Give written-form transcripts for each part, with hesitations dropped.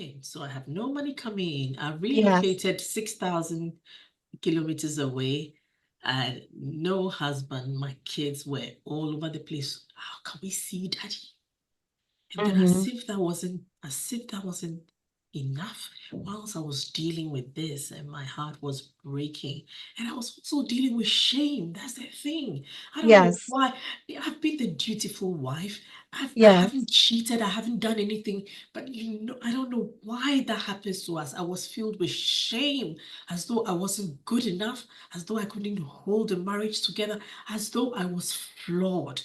working, so I have no money coming in. I Yes. relocated 6,000 kilometers away. I had no husband. My kids were all over the place. How can we see daddy? And then Mm-hmm. as if that wasn't enough, whilst I was dealing with this and my heart was breaking, and I was also dealing with shame. That's the thing. I don't know Yes. why. I've been the dutiful wife. I Yes. haven't cheated. I haven't done anything. But I don't know why that happens to us. I was filled with shame, as though I wasn't good enough, as though I couldn't hold a marriage together, as though I was flawed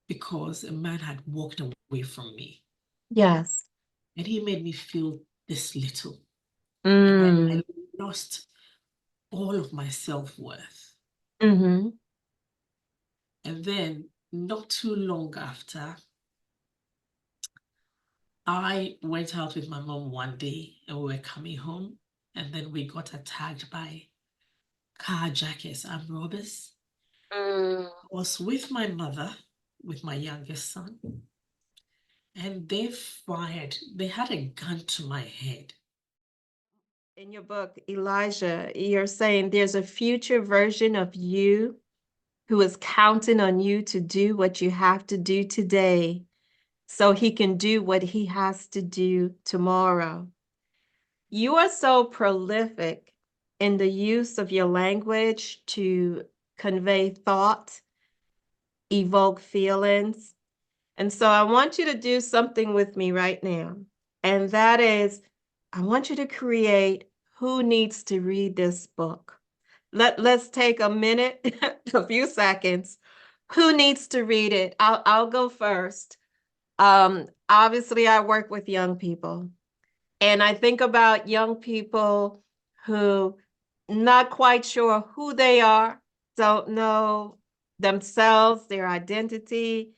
because a man had walked away from me. Yes. And he made me feel this little. And Mm. I lost all of my self-worth. Mm-hmm. And then, not too long after, I went out with my mom one day and we were coming home. And then we got attacked by carjackers and robbers. Mm. I was with my mother, with my youngest son, and they had a gun to my head. In your book, Elijah, you're saying there's a future version of you who is counting on you to do what you have to do today so he can do what he has to do tomorrow. You are so prolific in the use of your language to convey thought, evoke feelings. And so I want you to do something with me right now. And that is, I want you to create who needs to read this book. Let's take a minute, a few seconds. Who needs to read it? I'll go first. Obviously, I work with young people, and I think about young people who not quite sure who they are, don't know themselves, their identity.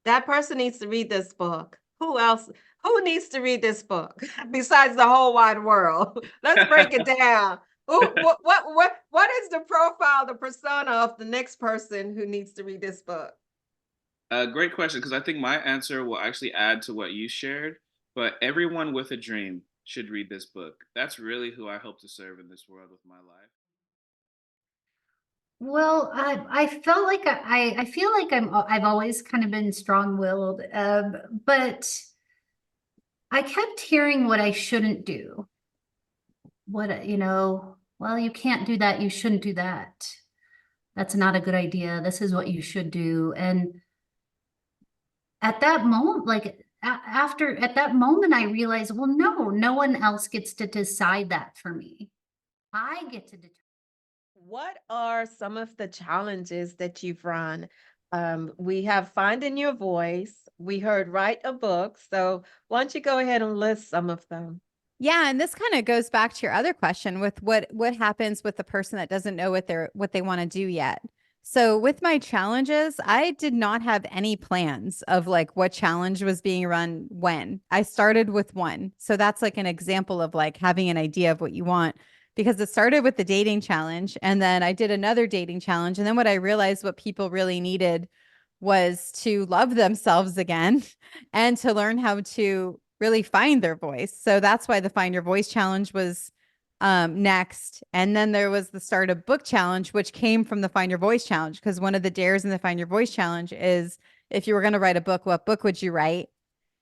That person needs to read this book. Who else? Who needs to read this book besides the whole wide world? Let's break it down. What is the profile, the persona of the next person who needs to read this book? Great question, because I think my answer will actually add to what you shared. But everyone with a dream should read this book. That's really who I hope to serve in this world with my life. Well, I felt like I feel like I've always kind of been strong-willed, but I kept hearing what I shouldn't do. What, well, you can't do that, you shouldn't do that. That's not a good idea. This is what you should do. And at that moment, like after at that moment, I realized, well, no one else gets to decide that for me. I get to determine. What are some of the challenges that you've run? We have finding your voice. We heard write a book. So why don't you go ahead and list some of them? Yeah, and this kind of goes back to your other question with what happens with the person that doesn't know what they want to do yet. So with my challenges, I did not have any plans of like what challenge was being run when. I started with one. So that's like an example of like having an idea of what you want because it started with the dating challenge and then I did another dating challenge and then what I realized what people really needed was to love themselves again and to learn how to really find their voice. So that's why the Find Your Voice challenge was next. And then there was the Start a Book challenge, which came from the Find Your Voice challenge. Because one of the dares in the Find Your Voice challenge is if you were going to write a book, what book would you write?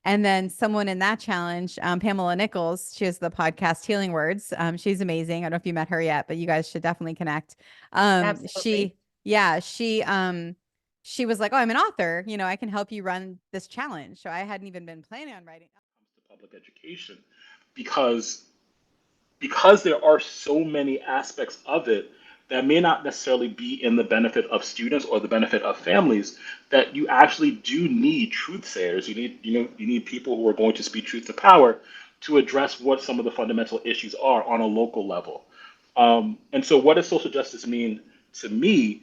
And then someone in that challenge, Pamela Nichols, she has the podcast Healing Words. She's amazing. I don't know if you met her yet, but you guys should definitely connect. Absolutely. She was like, oh, I'm an author. I can help you run this challenge. So I hadn't even been planning on writing. Comes to public education because because there are so many aspects of it that may not necessarily be in the benefit of students or the benefit of families, that you actually do need truth sayers. You need people who are going to speak truth to power to address what some of the fundamental issues are on a local level. And so what does social justice mean to me?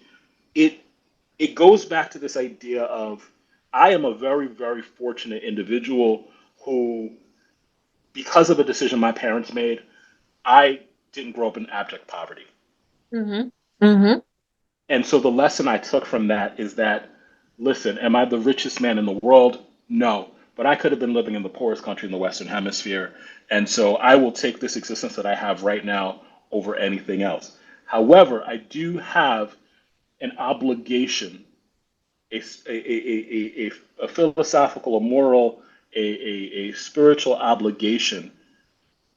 it it goes back to this idea of I am a very, very fortunate individual who, because of a decision my parents made, I didn't grow up in abject poverty. Mm-hmm. Mm-hmm. And so the lesson I took from that is that, listen, am I the richest man in the world? No. but I could have been living in the poorest country in the Western Hemisphere. And so I will take this existence that I have right now over anything else. However, I do have an obligation, a philosophical, a moral, a spiritual obligation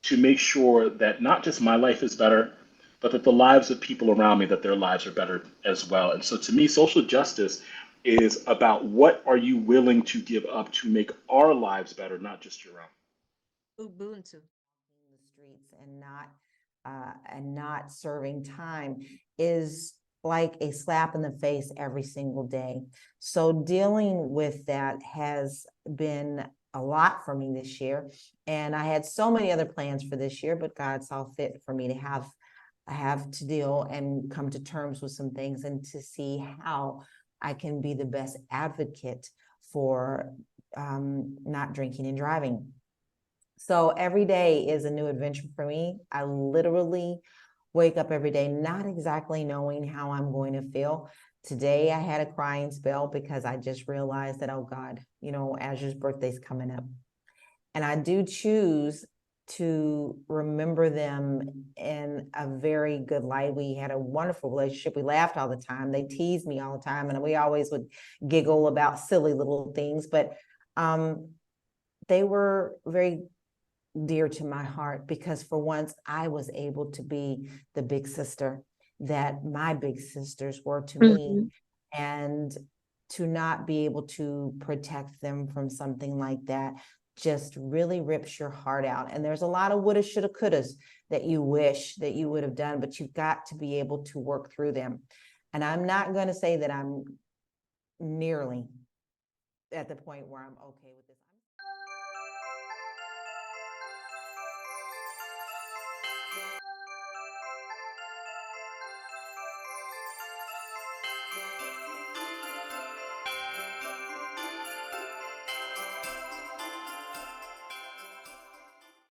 to make sure that not just my life is better, but that the lives of people around me, that their lives are better as well. And so to me, social justice is about what are you willing to give up to make our lives better, not just your own. Ubuntu. In the streets and not serving time is like a slap in the face every single day. So dealing with that has been a lot for me this year. And I had so many other plans for this year, but God saw fit for me to have to deal and come to terms with some things and to see how I can be the best advocate for not drinking and driving. So every day is a new adventure for me. I literally wake up every day not exactly knowing how I'm going to feel. Today I had a crying spell because I just realized that, oh God, Azure's birthday's coming up. And I do choose to remember them in a very good light. We had a wonderful relationship. We laughed all the time. They teased me all the time, and we always would giggle about silly little things, but they were very dear to my heart because for once I was able to be the big sister that my big sisters were to me, and to not be able to protect them from something like that just really rips your heart out. And there's a lot of woulda, shoulda, couldas that you wish that you would have done, but you've got to be able to work through them. And I'm not going to say that I'm nearly at the point where I'm okay with this.